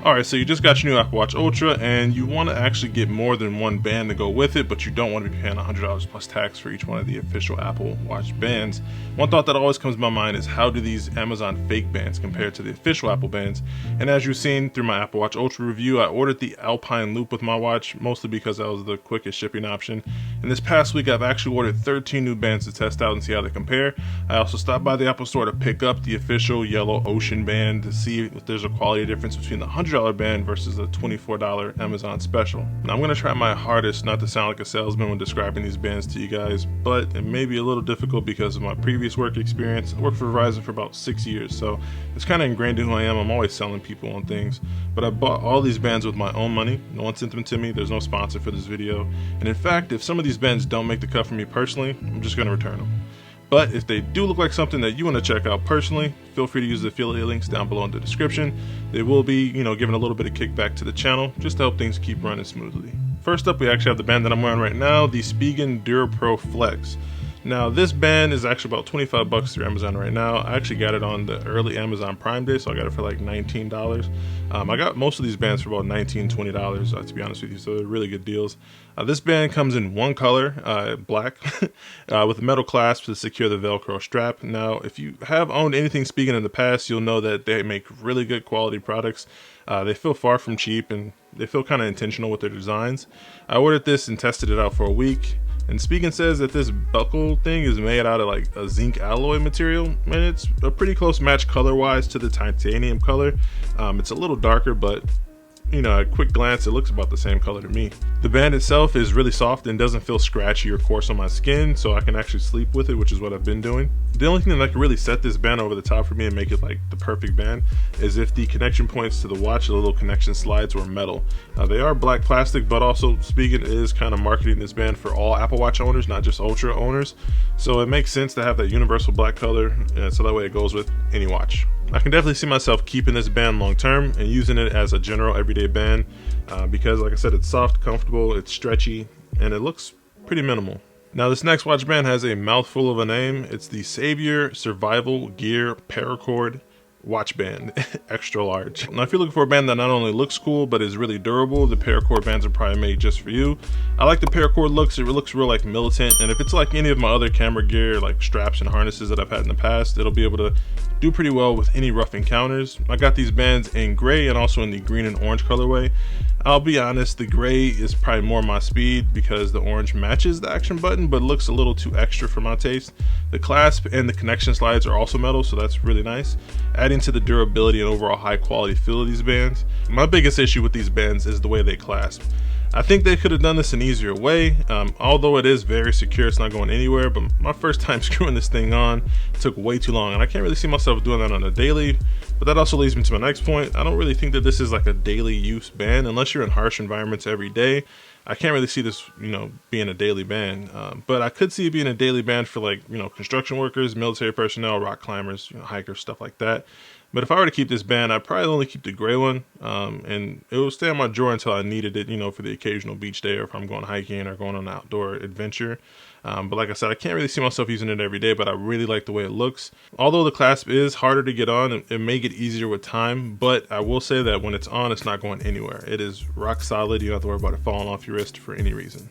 Alright, so you just got your new Apple Watch Ultra and you want to actually get more than one band to go with it, but you don't want to be paying $100 plus tax for each one of the official Apple Watch bands. One thought that always comes to my mind is how do these Amazon fake bands compare to the official Apple bands? And as you've seen through my Apple Watch Ultra review, I ordered the Alpine Loop with my watch, mostly because that was the quickest shipping option. And this past week I've actually ordered 13 new bands to test out and see how they compare. I also stopped by the Apple Store to pick up the official Yellow Ocean band to see if there's a quality difference between the $100 band versus a $24 Amazon special. Now I'm going to try my hardest not to sound like a salesman when describing these bands to you guys, but it may be a little difficult because of my previous work experience. I worked for Verizon for about 6 years, so it's kind of ingrained in who I am. I'm always selling people on things, but I bought all these bands with my own money. No one sent them to me. There's no sponsor for this video, and in fact, if some of these bands don't make the cut for me personally, I'm just going to return them. But if they do look like something that you want to check out personally, feel free to use the affiliate links down below in the description. They will be, giving a little bit of kickback to the channel just to help things keep running smoothly. First up, we actually have the band that I'm wearing right now, the Spigen DuraPro Flex. Now this band is actually about 25 bucks through Amazon right now. I actually got it on the early Amazon Prime Day, so I got it for like $19. I got most of these bands for about $19, $20, to be honest with you, so they're really good deals. This band comes in one color, black, with a metal clasp to secure the Velcro strap. Now, if you have owned anything Spigen in the past, you'll know that they make really good quality products. They feel far from cheap, and they feel kind of intentional with their designs. I ordered this and tested it out for a week. And Spigen says that this buckle thing is made out of like a zinc alloy material, and it's a pretty close match color wise to the titanium color. It's a little darker, but at a quick glance it looks about the same color to me. The band itself is really soft and doesn't feel scratchy or coarse on my skin, so I can actually sleep with it, which is what I've been doing. The only thing that can really set this band over the top for me and make it like the perfect band is if the connection points to the watch, the little connection slides, were metal. They are black plastic, but also Spigen is kind of marketing this band for all Apple Watch owners, not just Ultra owners. So it makes sense to have that universal black color, so that way it goes with any watch. I can definitely see myself keeping this band long term and using it as a general everyday band because, like I said, it's soft, comfortable, it's stretchy, and it looks pretty minimal. Now this next watch band has a mouthful of a name. It's the Savior Survival Gear Paracord watch band, extra large. Now if you're looking for a band that not only looks cool but is really durable, the paracord bands are probably made just for you. I like the paracord looks. It looks real like militant, and if it's like any of my other camera gear like straps and harnesses that I've had in the past, it'll be able to do pretty well with any rough encounters. I got these bands in gray and also in the green and orange colorway. I'll be honest, the gray is probably more my speed because the orange matches the action button but looks a little too extra for my taste. The clasp and the connection slides are also metal, so that's really nice, adding to the durability and overall high quality feel of these bands. My biggest issue with these bands is the way they clasp. I think they could have done this an easier way. Although it is very secure, it's not going anywhere, but my first time screwing this thing on took way too long, and I can't really see myself doing that on a daily. But that also leads me to my next point. I don't really think that this is like a daily use band unless you're in harsh environments every day. I can't really see this, being a daily band, but I could see it being a daily band for like, construction workers, military personnel, rock climbers, hikers, stuff like that. But if I were to keep this band, I'd probably only keep the gray one, and it will stay on my drawer until I needed it, for the occasional beach day or if I'm going hiking or going on an outdoor adventure. But like I said, I can't really see myself using it every day, but I really like the way it looks. Although the clasp is harder to get on, it may get easier with time, but I will say that when it's on, it's not going anywhere. It is rock solid. You don't have to worry about it falling off your wrist for any reason.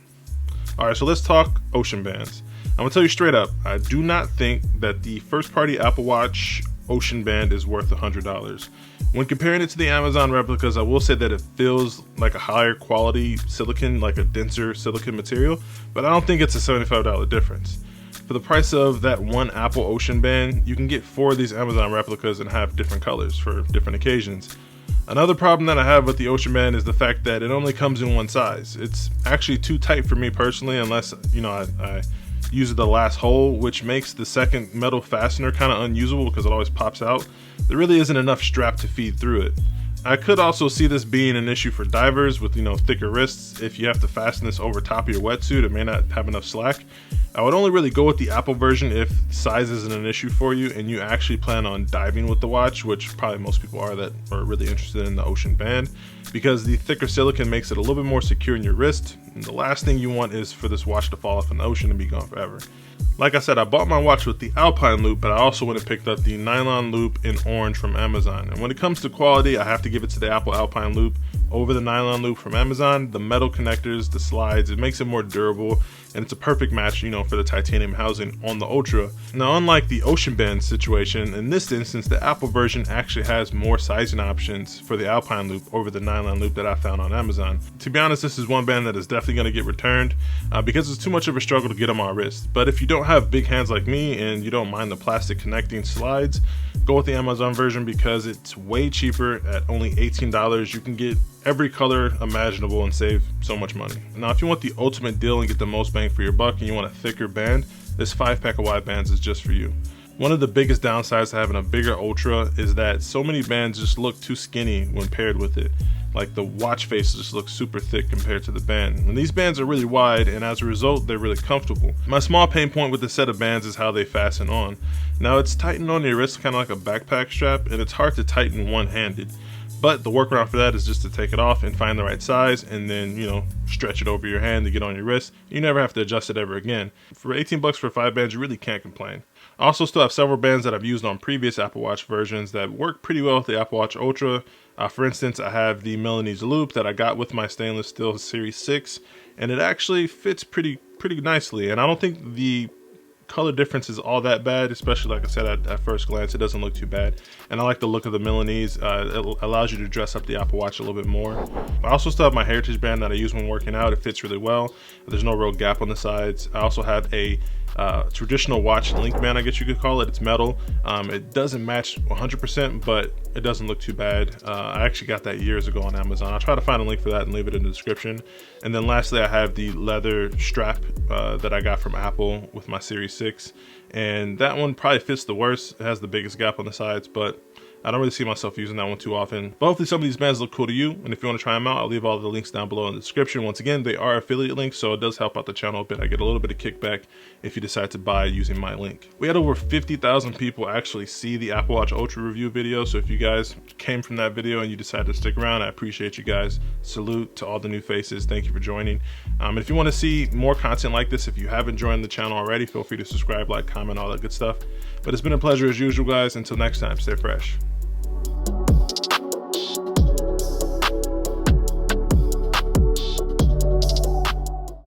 All right, so let's talk Ocean bands. I'm gonna tell you straight up, I do not think that the first party Apple Watch Ocean band is worth $100. When comparing it to the Amazon replicas, I will say that it feels like a higher quality silicone, like a denser silicone material, but I don't think it's a $75 difference. For the price of that one Apple Ocean band, you can get 4 of these Amazon replicas and have different colors for different occasions. Another problem that I have with the Ocean band is the fact that it only comes in one size. It's actually too tight for me personally, unless I use the last hole, which makes the second metal fastener kind of unusable because it always pops out. There really isn't enough strap to feed through it. I could also see this being an issue for divers with thicker wrists. If you have to fasten this over top of your wetsuit, it may not have enough slack. I would only really go with the Apple version if size isn't an issue for you and you actually plan on diving with the watch, which probably most people are that are really interested in the Ocean band, because the thicker silicone makes it a little bit more secure in your wrist, And the last thing you want is for this watch to fall off in the ocean and be gone forever. Like I said, I bought my watch with the Alpine loop, but I also went and picked up the nylon loop in orange from Amazon. And when it comes to quality, I have to give it to the Apple Alpine loop over the nylon loop from Amazon. The metal connectors, the slides, it makes it more durable, and it's a perfect match, you know, for the titanium housing on the Ultra. Now, unlike the Ocean Band situation, in this instance, the Apple version actually has more sizing options for the Alpine loop over the nylon loop that I found on Amazon. To be honest, this is one band that is definitely going to get returned because it's too much of a struggle to get on my wrist. But if you don't have big hands like me and you don't mind the plastic connecting slides, go with the Amazon version because it's way cheaper. At only $18, you can get every color imaginable and save so much money. Now, if you want the ultimate deal and get the most bang for your buck and you want a thicker band, this 5-pack of wide bands is just for you. One of the biggest downsides to having a bigger Ultra is that so many bands just look too skinny when paired with it. Like the watch face just looks super thick compared to the band. And these bands are really wide, and as a result, they're really comfortable. My small pain point with the set of bands is how they fasten on. Now, it's tightened on your wrist kind of like a backpack strap, and it's hard to tighten one-handed. But the workaround for that is just to take it off and find the right size, and then, you know, stretch it over your hand to get on your wrist. You never have to adjust it ever again. For 18 bucks for 5 bands, you really can't complain. I also still have several bands that I've used on previous Apple Watch versions that work pretty well with the Apple Watch Ultra. For instance, I have the Milanese loop that I got with my stainless steel Series 6, and it actually fits pretty nicely. And I don't think the color difference is all that bad, especially like I said at first glance, it doesn't look too bad. And I like the look of the Milanese. It allows you to dress up the Apple Watch a little bit more. I also still have my Heritage band that I use when working out. It fits really well. There's no real gap on the sides. I also have a traditional watch link band, I guess you could call it. It's metal. It doesn't match 100%, but it doesn't look too bad. I actually got that years ago on Amazon. I'll try to find a link for that and leave it in the description. And then lastly, I have the leather strap that I got from Apple with my Series 6, and that one probably fits the worst. It has the biggest gap on the sides, but I don't really see myself using that one too often. But hopefully some of these bands look cool to you, and if you want to try them out, I'll leave all the links down below in the description. Once again, they are affiliate links, so it does help out the channel a bit. I get a little bit of kickback if you decide to buy using my link. We had over 50,000 people actually see the Apple Watch Ultra review video, so if you guys came from that video and you decided to stick around, I appreciate you guys. Salute to all the new faces. Thank you for joining. And if you want to see more content like this, if you haven't joined the channel already, feel free to subscribe, like, comment, all that good stuff. But it's been a pleasure as usual, guys. Until next time, stay fresh.